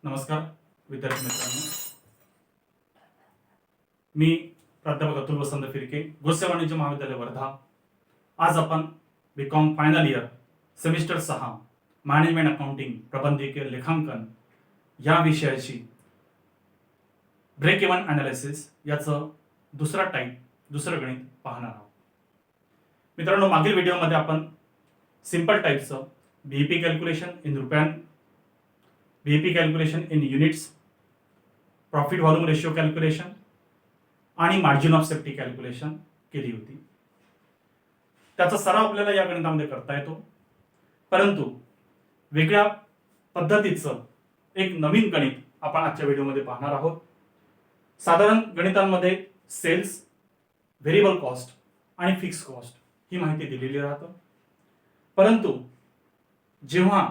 नमस्कार विद्यार्थी मित्रांनो, मी प्राध्यापक अतुल वसंत फिरके, गोसे वाणिज्य महाविद्यालय वर्धा. आज आपण BCom final year semester 6 management accounting प्रबंधकीय लेखांकन या विषयाची ब्रेक इव्हन अनालिसिस याचं दुसरं गणित पाहणार आहोत. मित्रांनो, मागील व्हिडिओमध्ये आपण सिंपल टाईपचं बीईपी कॅल्क्युलेशन इन रुपयां, BEP calculation in units, profit volume ratio calculation आणि मार्जिन ऑफ सेफ्टी कॅल्क्युलेशन केली होती. त्याचा सराव आपल्याला या गणितामध्ये करता येतो, परंतु वेगळ्या पद्धतीचं एक नवीन गणित आपण आजच्या व्हिडिओमध्ये पाहणार आहोत. साधारण गणितांमध्ये सेल्स, व्हेरिएबल कॉस्ट आणि फिक्स कॉस्ट ही माहिती दिलेली राहतं, परंतु जेव्हा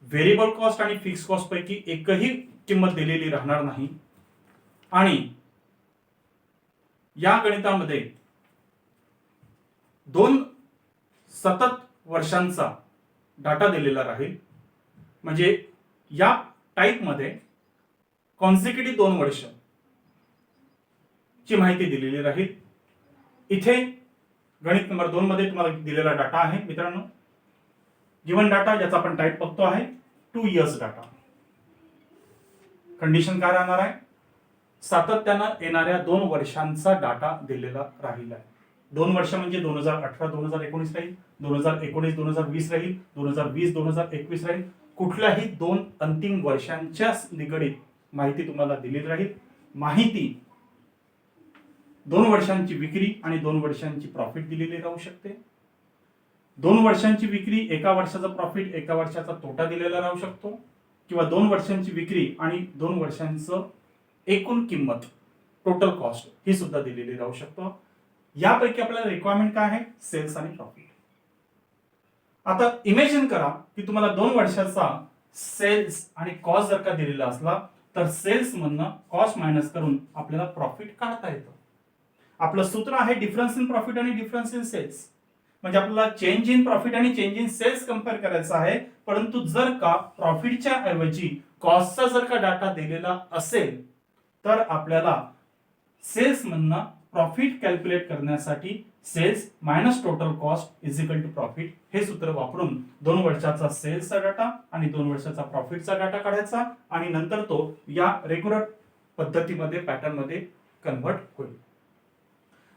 व्हेरिएबल कॉस्ट आणि फिक्स कॉस्ट पैकी एकही किंमत दिलेली राहणार नाही आणि या गणितामध्ये 2 सतत वर्षांचा डाटा दिलेला राहील, म्हणजे या टाईपमध्ये कॉन्सिक्युटिव्ह 2 वर्ष ची माहिती दिलेली राहील. इथे गणित नंबर 2 मध्ये तुम्हाला दिलेला डाटा आहे. मित्रांनो, गिवन डाटा ज्याचा आपण टाईप बघतो आहे 2 इयर्स डाटा. कंडिशन काय राहणार आहे? सातत्यानं येणाऱ्या 2 वर्षांचा डाटा दिलेला राहील आहे. 2 वर्ष म्हणजे 2018-2019 राहील, 2019-2020 राहील, 2020-2021 राहील. कुठल्याही 2 अंतिम वर्षांच्या निगडीत माहिती तुम्हाला दिलेली राहील. माहिती 2 वर्षांची विक्री आणि 2 वर्षांची प्रॉफिट दिलेली राहू शकते. 2 वर्षांची विक्री, 1 वर्षाचा प्रॉफिट, 1 वर्षाचा तोटा दिलेला राहू शकतो, किंवा 2 वर्षांची विक्री आणि 2 वर्षांचं एकूण किंमत, टोटल कॉस्ट ही सुद्धा दिलेली राहू शकतो. यापैकी आपल्याला रिक्वायरमेंट काय आहे? सेल्स आणि प्रॉफिट. आता इमॅजिन करा की तुम्हाला 2 वर्षाचा सेल्स आणि कॉस्ट जर का दिलेला असला तर सेल्स मधनं कॉस्ट मायनस करून आपल्याला प्रॉफिट काढता येतं. आपलं सूत्र आहे डिफरन्स इन प्रॉफिट आणि डिफरन्स इन सेल्स. म्हणजे आपल्याला चेंज इन प्रॉफिट आणि चेंज इन सेल्स कम्पेअर करायचं आहे, परंतु जर का प्रॉफिटच्या ऐवजी कॉस्टचा जर का डाटा दिलेला असेल तर आपल्याला सेल्स मधनं प्रॉफिट कॅल्क्युलेट करण्यासाठी sales minus total cost is equal to profit हे सूत्र वापरून 2 वर्षाचा सेल्सचा डाटा आणि 2 वर्षाचा प्रॉफिटचा डाटा काढायचा आणि नंतर तो या रेग्युलर पद्धतीमध्ये, पॅटर्न मध्ये कन्व्हर्ट होईल.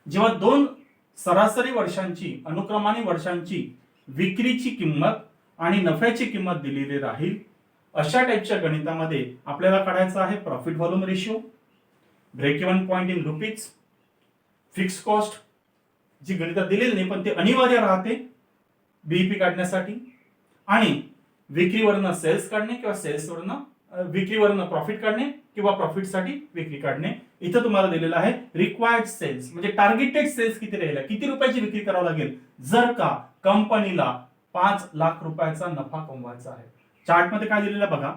जेव्हा 2 सरासरी वर्षांची, अनुक्रमाने वर्षांची विक्रीची किंमत आणि नफ्याची किंमत दिलेली राहील, अशा टाईपच्या गणितामध्ये आपल्याला काढायचा आहे profit volume ratio, break even point in rupees, fix cost जी गणितात दिलेली नाही पण ते अनिवार्य राहते बीईपी काढण्यासाठी, आणि विक्रीवरनं सेल्स काढणे किंवा सेल्सवरनं विक्रीवरनं प्रॉफिट काढणे किंवा प्रॉफिटसाठी विक्री काढणे. इथं तुम्हाला दिलेलं आहे रिक्वायर्ड सेल्स, म्हणजे टार्गेटेड सेल्स किती राहील, किती रुपयाची विक्री करावं लागेल जर का कंपनीला 5 लाख रुपयाचा नफा कमवायचा आहे. चार्ट मध्ये काय दिलेलं बघा,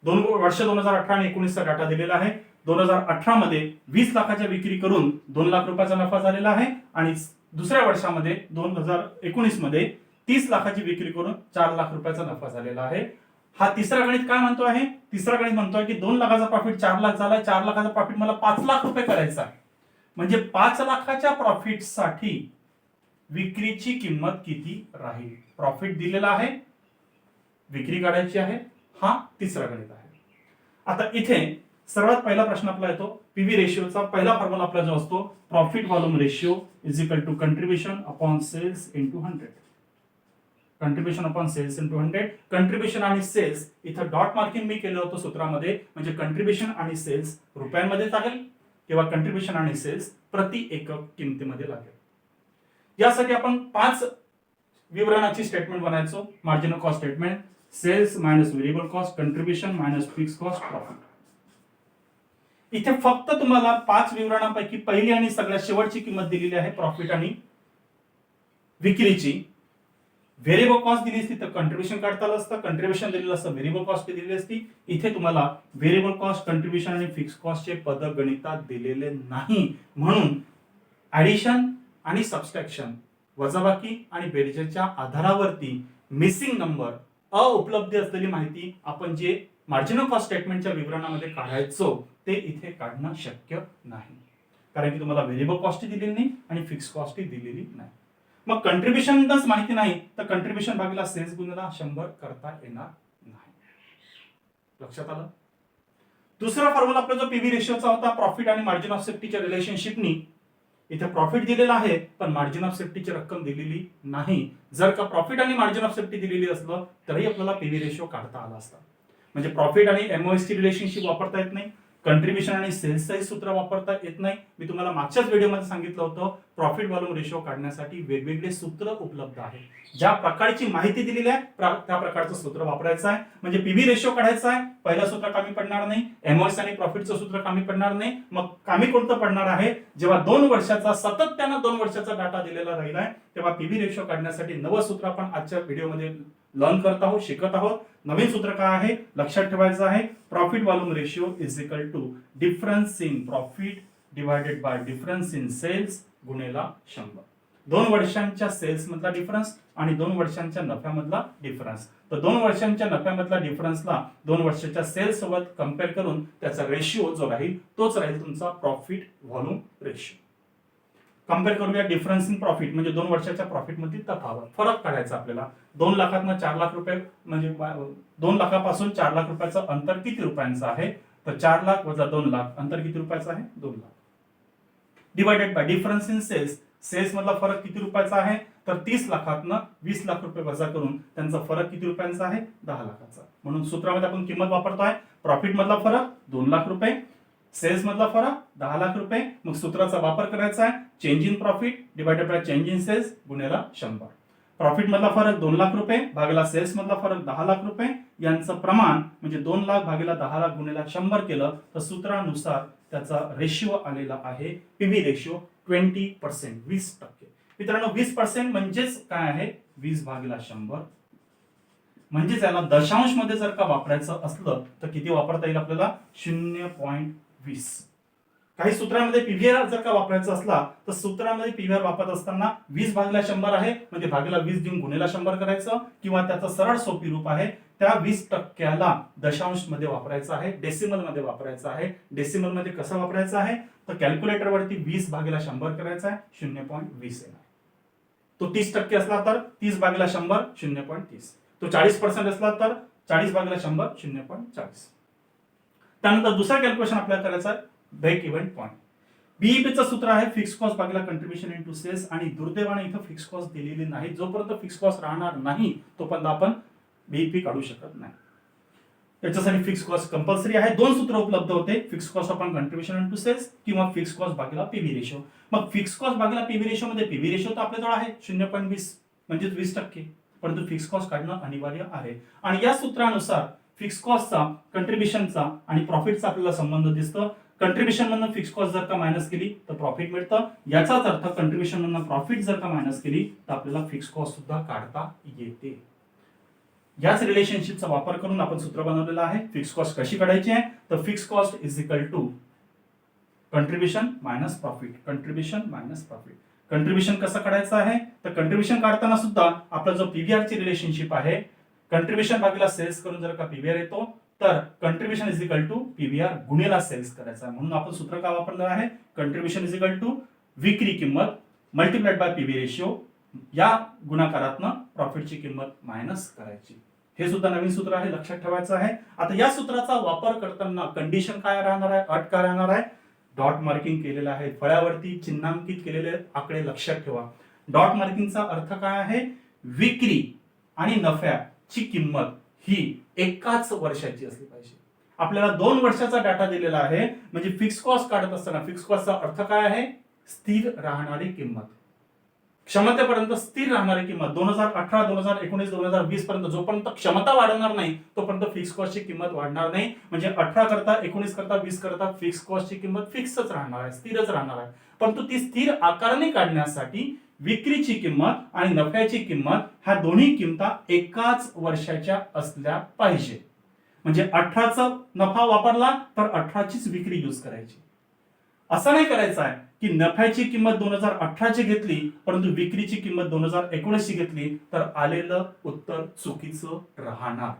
2 वर्ष 2018 आणि 19चा डाटा दिलेला आहे. 2018 मध्ये 20 लाखाच्या विक्री करून 2 लाख रुपयाचा नफा झालेला आहे आणि दुसऱ्या वर्षामध्ये 2019 मध्ये 30 लाखाची विक्री करून 4 लाख रुपयाचा नफा झालेला आहे. हा तिसरा गणित काय म्हणतो आहे? तिसरा गणित म्हणतोय की 2 लाखाचा प्रॉफिट 4 लाख झाला, 4 लाखाचा प्रॉफिट मला 5 लाख रुपये करायचा आहे, म्हणजे 5 लाखाच्या प्रॉफिट साठी विक्रीची किंमत किती राहील? प्रॉफिट दिलेला आहे, विक्री काढायची आहे. हा तिसरा गणित आहे. आता इथे सर्वात पहिला प्रश्न आपला येतो पीव्ही रेशिओचा. पहिला फॉर्म्युला आपला जो असतो profit volume ratio is equal to contribution upon sales into 100. Contribution upon sales into 100. Contribution आणि सेल्स इथं डॉट मार्किंग मी केलं होतं सूत्रामध्ये, म्हणजे कंट्रीब्युशन आणि सेल्स रुपयांमध्ये लागेल किंवा कंट्रीब्युशन आणि सेल्स प्रति एकक किमतीमध्ये लागेल. यासाठी आपण 5 विवरणाची स्टेटमेंट बनायचो. Margin of cost statement, sales minus variable cost, contribution minus fix cost, profit. इथे फक्त तुम्हाला 5 विवरणांपैकी पहिली आणि सगळ्यात शेवटची किंमत दिलेली आहे प्रॉफिट आणि विक्रीची. व्हेरिएबल कॉस्ट दिली असती तर कंट्रीब्युशन काढता आलं असतं, कंट्रीब्युशन दिलेलं असतं, व्हेरिएबल कॉस्ट दिलेली असती. इथे तुम्हाला व्हेरिएबल कॉस्ट, कंट्रीब्युशन आणि फिक्स कॉस्टचे पद गणितात दिलेले नाही, म्हणून ऍडिशन आणि सबस्ट्रॅक्शन, वजाबाकी आणि बेरजेच्या आधारावरती मिसिंग नंबर उपलब्ध असलेली माहिती आपण जे मार्जिनल कॉस्ट स्टेटमेंटच्या विवरणामध्ये काढायचो ते इथे काढणं शक्य नाही, कारण की तुम्हाला व्हेरिएबल कॉस्ट दिलेली नाही आणि फिक्स कॉस्ट दिलेली नाही. मग कंट्रीब्युशनच माहिती नाही तर कंट्रीब्युशन भागीला सेल्स गुणिले 100 करता येणार नाही. लक्षात आलं? दुसरा फॉर्म्युला आपला जो पीव्ही रेशोचा होता प्रॉफिट आणि मार्जिन ऑफ सेफ्टीच्या रिलेशनशिपनी, इथे प्रॉफिट दिलेला आहे पण मार्जिन ऑफ सेफ्टीची रक्कम दिलेली नाही. जर का प्रॉफिट आणि मार्जिन ऑफ सेफ्टी दिलेली असलं तरी आपल्याला पीव्ही रेशो काढता आला असता. म्हणजे प्रॉफिट आणि एमओएस ची रिलेशनशिप वापरता येत नाही, कंट्रीब्युशन आणि सेल्सचंही सूत्र वापरता येत नाही. मी तुम्हाला मागच्याच व्हिडिओमध्ये सांगितलं होतं प्रॉफिट व्हॉल्यूम रेशो काढण्यासाठी वेगवेगळे सूत्र उपलब्ध आहे. ज्या प्रकारची माहिती दिलेली आहे त्या प्रकारचं सूत्र वापरायचं आहे. म्हणजे पीव्ही रेशो काढायचा आहे, पहिलं सूत्र कामी पडणार नाही, एमओएस आणि प्रॉफिटचं सूत्र कामी पडणार नाही. मग कामी कोणतं पडणार आहे? जेव्हा 2 वर्षाचा सातत्यानं 2 वर्षाचा डाटा दिलेला राहिला आहे तेव्हा पीव्ही रेशो काढण्यासाठी नवं सूत्र आपण आजच्या व्हिडिओमध्ये लर्न करत आहोत, शिकत आहोत. नवीन सूत्र काय आहे लक्षात ठेवायचं आहे. Profit volume ratio is equal to difference in profit divided by difference in sales गुणिले 100. 2 वर्षांच्या सेल्स मधला डिफरन्स आणि 2 वर्षांच्या नफ्यामधला डिफरन्स. तर 2 वर्षांच्या नफ्यामधला डिफरन्सला 2 वर्षाच्या सेल्स सोबत कम्पेअर करून त्याचा रेशिओ जो राहील तोच राहील तुमचा प्रॉफिट व्हॉल्यूम रेशिओ. कम्पेअर करूया डिफरन्स इन प्रॉफिट म्हणजे 2 वर्षाच्या प्रॉफिट मधील तफावत, फरक काढायचा आपल्याला. 2 लाखातनं 4 लाख रुपये म्हणजे 2 लाखापासून 4 लाख रुपयाचं अंतर किती रुपयांचं आहे? तर 4 लाख वजा 2 लाख अंतर किती रुपयाचं आहे? 2 lakh. Divided by difference in sales, sales मधला फरक किती रुपयाचा आहे? तर 30 लाखातनं 20 लाख रुपये वजा करून त्यांचा फरक किती रुपयांचा आहे? 10 लाखाचा. म्हणून सूत्रामध्ये आपण किंमत वापरतोय प्रॉफिट मधला फरक 2 लाख रुपये, सेल्स मधला फरक 10 लाख रुपये. मग सूत्राचा वापर करायचा आहे change in profit divided by change in sales गुणिले 100. प्रॉफिट मधला फरक 2 लाख रुपये भागिला सेल्स मधला फरक 10 लाख रुपये यांचं प्रमाण म्हणजे 2 लाख भागिला 10 लाख गुणिले 100 केलं तर सूत्रानुसार त्याचा रेशिओ आलेला आहे पीव्ही रेशिओ 20%, 20%. मित्रांनो 20% म्हणजेच काय आहे? 20 भागिला 100. म्हणजे त्याला दशांश मध्ये जर का वापरायचं असलं तर किती वापरता येईल आपल्याला? 0.20. काही सूत्रांमध्ये पीव्हीआर जर का वापरायचा असला तर सूत्रामध्ये पीव्हीआर वापरत असताना 20 भागिला 100 आहे म्हणजे भागिला 20 देऊन गुणिले 100 करायचं, किंवा त्याचं सरळ सोपी रूप आहे त्या 20%ला दशांश मध्ये वापरायचं आहे, डेसिमल मध्ये वापरायचं आहे. डेसिमल मध्ये कसं वापरायचं आहे? तर कॅल्क्युलेटर वरती 20 भागिला 100 करायचा आहे 0.20 येणार. तो 30% असला तर 30 भागिला 100 0.30. तो 40% असला तर 40 भागिला 100 0.40. त्यानंतर दुसरा कॅल्क्युलेशन आपल्याला करायचा आहे ब्रेक इव्हन पॉइंट. बीईपीचं सूत्र आहे फिक्स कॉस्ट भागिला कंट्रीब्युशन इनटू सेल्स आणि दुर्दैवाने इथं फिक्स कॉस्ट दिलेली नाही. जोपर्यंत फिक्स कॉस्ट राहणार नाही तोपर्यंत आपण बीईपी काढू शकत नाही. त्याच्यासाठी फिक्स कॉस्ट कंपल्सरी आहे. 2 सूत्र उपलब्ध होते, fix cost upon contribution into sales किंवा फिक्स कॉस्ट भागिला पीव्ही रेशो. मग फिक्स कॉस्ट भागिला पीव्ही रेशो मध्ये पीव्ही रेशो तर आपल्याजवळ आहे 0.20 म्हणजे 20%, परंतु फिक्स कॉस्ट काढणं अनिवार्य आहे. आणि या सूत्रानुसार फिक्स कॉस्टचा कंट्रीब्युशनचा आणि प्रॉफिटचा आपल्याला संबंध दिसतो. कंट्रीब्युशन मधनं फिक्स कॉस्ट जर का मायनस केली तर प्रॉफिट मिळतं. याचाच अर्थ कंट्रीब्युशन मधनं प्रॉफिट जर का मायनस केली तर आपल्याला फिक्स कॉस्ट सुद्धा काढता येते. याच रिलेशनशिपचा वापर करून आपण सूत्र बनवलेलं आहे. फिक्स कॉस्ट कशी काढायची आहे? तर fix cost is equal to contribution minus profit, contribution minus profit. Contribution कसं काढायचं आहे? तर कंट्रीब्युशन काढताना सुद्धा आपला जो पीव्हीआर ची रिलेशनशिप आहे कंट्रीब्युशन भागिला सेल्स करून जर का पीव्हीआर येतो तर contribution is equal to PVR गुणिले सेल्स करायचा. म्हणून आपण सूत्र काय वापरलं आहे? कंट्रीब्युशन इज इक्वल टू विक्री किंमत मल्टिप्लाइड बाय पीव्ही रेशिओ, या गुणाकारातनं प्रॉफिटची किंमत मायनस करायची. हे सुद्धा नवीन सूत्र आहे, लक्षात ठेवायचं आहे. आता या सूत्राचा वापर करताना कंडिशन काय राहणार आहे? अट काय राहणार आहे? डॉट मार्किंग केलेलं आहे, फळ्यावरती चिन्हांकित केलेले आकडे लक्षात ठेवा. डॉट मार्किंगचा अर्थ काय आहे? विक्री आणि नफ्याची किंमत ही एकाच वर्षाची असली पाहिजे. आपल्याला 2 वर्षाचा डाटा दिलेला आहे म्हणजे फिक्स कॉस्ट काढत असताना फिक्स कॉस्टचा अर्थ काय आहे? स्थिर राहणारी किंमत, क्षमतेपर्यंत स्थिर राहणारी किंमत. 2018 2019 2020 पर्यंत जोपर्यंत क्षमता वाढणार नाही तोपर्यंत फिक्स कॉस्टची किंमत वाढणार नाही. म्हणजे 18 करता 19 करता 20 करता फिक्स कॉस्टची किंमत फिक्सच राहणार आहे, स्थिरच राहणार आहे. परंतु ती स्थिर आकारणी काढण्यासाठी विक्रीची किंमत आणि नफ्याची किंमत ह्या दोन्ही किंमता एकाच वर्षाच्या असल्या पाहिजे. म्हणजे 18चा नफा वापरला तर 18चीच विक्री यूज करायची. असं नाही करायचं आहे की नफ्याची किंमत 2018 घेतली परंतु विक्रीची किंमत 2019 घेतली तर आलेलं उत्तर चुकीचं राहणार.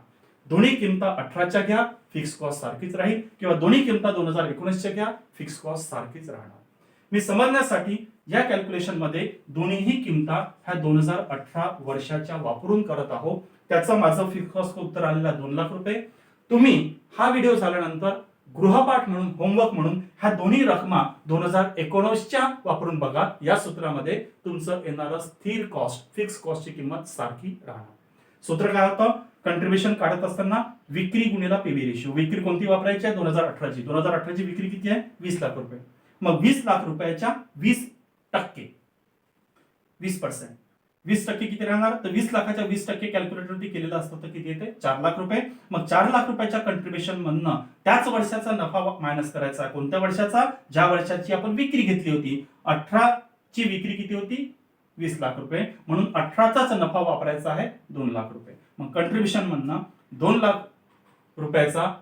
दोन्ही किंमता 18च्या घ्या, फिक्स कॉस्ट सारखीच राहील, किंवा दोन्ही किंमता 2019च्या घ्या, फिक्स कॉस्ट सारखीच राहणार. मी समजण्यासाठी या कॅल्क्युलेशन मध्ये दोन्हीही किंमता ह्या 2018 वर्षाच्या वापरून करत आहोत. त्याचं माझं फिक्स कॉस्ट उत्तर आलेला 2 लाख रुपये. तुम्ही हा व्हिडिओ झाल्यानंतर गृहपाठ म्हणून, होमवर्क म्हणून ह्या दोन्ही रकमा 2019च्या वापरून बघा. या सूत्रामध्ये तुमचं येणारं स्थिर कॉस्ट, फिक्स कॉस्टची किंमत सारखी राहणार. सूत्र काय होतं? कंट्रीब्युशन काढत असताना विक्री गुणिला पीव्ही रेशो. विक्री कोणती वापरायची आहे? 2018ची. 2018ची विक्री किती आहे? 20 लाख रुपये. मग 20 लाख रुपयाच्या 20% 20%. 20% किती राहणार? तर 20 लाखाच्या 20% कॅल्क्युलेटरवरती केलेलं असतं तर किती येते? 4 लाख रुपये. मग 4 लाख रुपयाच्या कंट्रीब्युशन मधनं त्याच वर्षाचा नफा मायनस करायचा. कोणत्या वर्षाचा? ज्या वर्षाची आपण विक्री घेतली होती. 18 ची विक्री किती होती? 20 लाख रुपये. म्हणून 18चाच नफा वापरायचा आहे 2 लाख रुपये. मग कंट्रीब्युशन मधनं 2 लाख रुपयाचा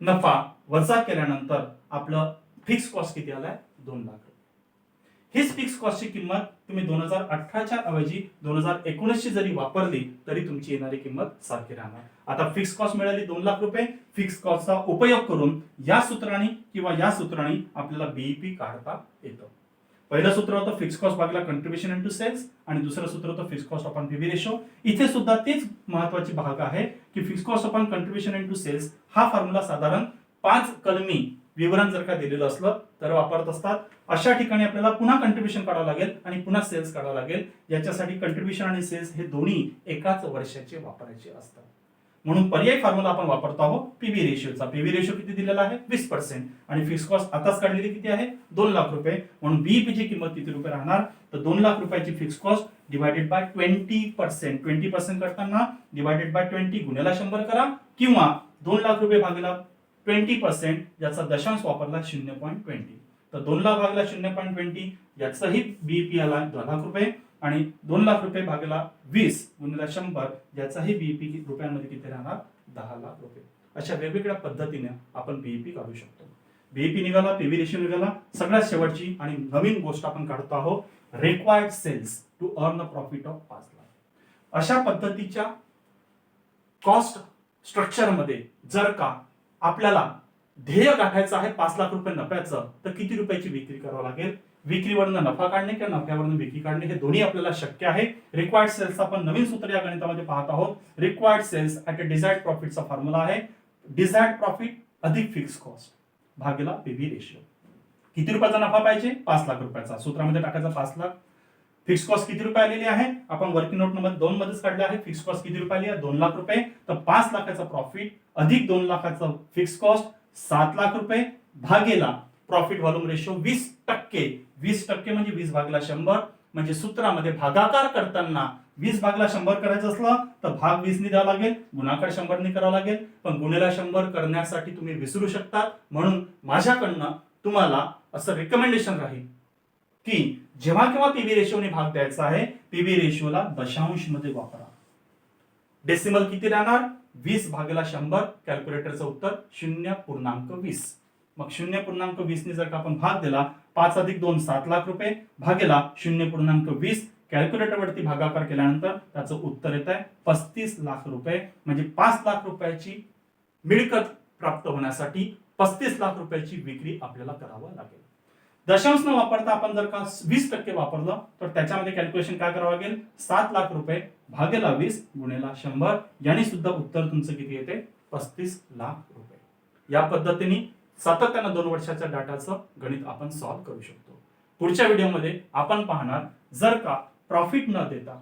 नफा वजा केल्यानंतर आपलं फिक्स कॉस्ट किती आलाय? 2 लाख रुपये. हीच फिक्स कॉस्टची किंमत तुम्ही 2018च्या ऐवजी 2019ची जरी वापरली तरी तुमची येणारी किंमत सारखी राहणार. आता फिक्स कॉस्ट मिळाली 2 लाख रुपये. फिक्स कॉस्टचा उपयोग करून या सूत्राने किंवा या सूत्राने आपल्याला बीईपी काढता येतं. पहिलं सूत्र होतं फिक्स कॉस्ट भागला कंट्रीब्युशन इनटू सेल्स आणि दुसरं सूत्र होतं fix cost upon PV ratio. इथे सुद्धा तेच महत्वाची भाग आहे की fix cost upon contribution into sales हा फॉर्म्युला साधारण 5 कलमी विवरण जर का दिलेलं असलं तर वापरत असतात. अशा ठिकाणी आपल्याला पुन्हा कंट्रीब्युशन काढावं लागेल आणि पुन्हा सेल्स काढावं लागेल. याच्यासाठी कंट्रीब्युशन आणि सेल्स हे दोन्ही एकाच वर्षाचे वापरायचे असतात. म्हणून पर्यायी फॉर्म्युला आपण वापरतो आहोत पीव्ही रेशिओचा. पीव्ही रेशिओ किती दिलेला आहे? 20%. आणि फिक्स कॉस्ट आताच काढलेली किती आहे? 2 लाख रुपये. म्हणून बीईपी ची किंमत किती रुपये राहणार? तर 2 लाख रुपयाची फिक्स कॉस्ट डिवायडेड बाय 20%. 20% करताना डिवायडेड बाय 20 गुणिला 100 करा, किंवा 2 लाख रुपये भागीला 20% याचा दशांश वापरला 0.20. तर 2 लाख भागीला 0.20 याचाही बीईपी आला 2 लाख रुपये. आणि 2 लाख रुपये भागीला 20 गुणिला 100 याचाही बीईपी रुपयांमध्ये किती राहणार? 10 लाख रुपये. अशा वेगवेगळ्या पद्धतीने आपण बीईपी काढू शकतो. बीईपी निघाला, पीव्ही रेशिओ निघाला. सगळ्यात शेवटची आणि नवीन गोष्ट आपण काढतो आहोत required sales to earn a profit of 5 lakh. अशा पद्धतीच्या कॉस्ट स्ट्रक्चर मध्ये जर का आपल्याला ध्येय गाठायचं आहे 5 लाख रुपये नफ्याचं, तर किती रुपयाची विक्री करावं लागेल? विक्रीवरनं नफा काढणे किंवा नफ्यावरनं विक्री काढणे हे दोन्ही आपल्याला शक्य आहे. रिक्वायर्ड सेल्स आपण नवीन सूत्र या गणितामध्ये पाहत आहोत. Required sales at a desired प्रॉफिटचा फॉर्म्युला आहे डिझायर्ड प्रॉफिट अधिक फिक्स कॉस्ट भागीला पीव्ही रेशिओ. किती रुपयाचा नफा पाहिजे? 5 लाख रुपयाचा. सूत्रामध्ये टाकायचा 5 लाख. फिक्स कॉस्ट किती रुपये आलेली आहे? आपण वर्किंग नोट नंबर 2 मध्येच काढले आहे. फिक्स कॉस्ट किती रुपये आली आहे? 2 लाख रुपये. तर 5 लाखाचा प्रॉफिट अधिक 2 लाखाचा फिक्स कॉस्ट 7 लाख रुपये भागीला प्रॉफिट व्हॉल्यूम रेशो 20%. 20% म्हणजे 20 भागीला 100. म्हणजे सूत्रामध्ये भागाकार करताना 20 भागीला 100 करायचं असलं तर भाग 20 ने द्यावा लागेल, गुणाकार 100 ने करावा लागेल. पण गुणिला 100 करण्यासाठी तुम्ही विसरू शकता. म्हणून माझ्याकडनं तुम्हाला असं रिकमेंडेशन राहील की जेव्हा केव्हा पीव्ही रेशिओने भाग द्यायचा आहे, पीव्ही रेशिओला दशांश मध्ये वापरा. डेसिमल किती राहणार? 20 भागीला 100. कॅल्क्युलेटरचं उत्तर 0.20. मग 0.20 ने जर का आपण भाग दिला, 5 अधिक 2 7 लाख रुपये भागीला 0.20. कॅल्क्युलेटरवरती भागाकार केल्यानंतर त्याचं उत्तर येत आहे 35 लाख रुपये. म्हणजे 5 लाख रुपयाची मिळकत प्राप्त होण्यासाठी 35 लाख रुपयाची विक्री आपल्याला करावं लागेल. दशांश न वापरता आपण जर का 20% वापरलं तर त्याच्यामध्ये कॅल्क्युलेशन काय करावं लागेल? 7 लाख रुपये भागीला 20 गुणिला 100 याने सुद्धा उत्तर तुमचं किती येते? 35 लाख रुपये. या पद्धतीने सातत्यानं 2 वर्षाच्या डाटाचं गणित आपण सॉल्व्ह करू शकतो. पुढच्या व्हिडिओमध्ये आपण पाहणार जर का प्रॉफिट न देता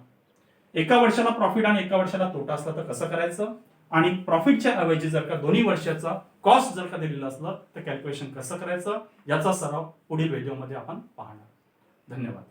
एका वर्षाला प्रॉफिट आणि एका वर्षाला तोटा असला तर कसं करायचं, आणि प्रॉफिटच्या ऐवजी जर का दोन्ही वर्षाचा कॉस्ट जर का दिलेला असलं तर कॅल्क्युलेशन कसं करायचं याचा सराव पुढील व्हिडिओमध्ये आपण पाहणार. धन्यवाद.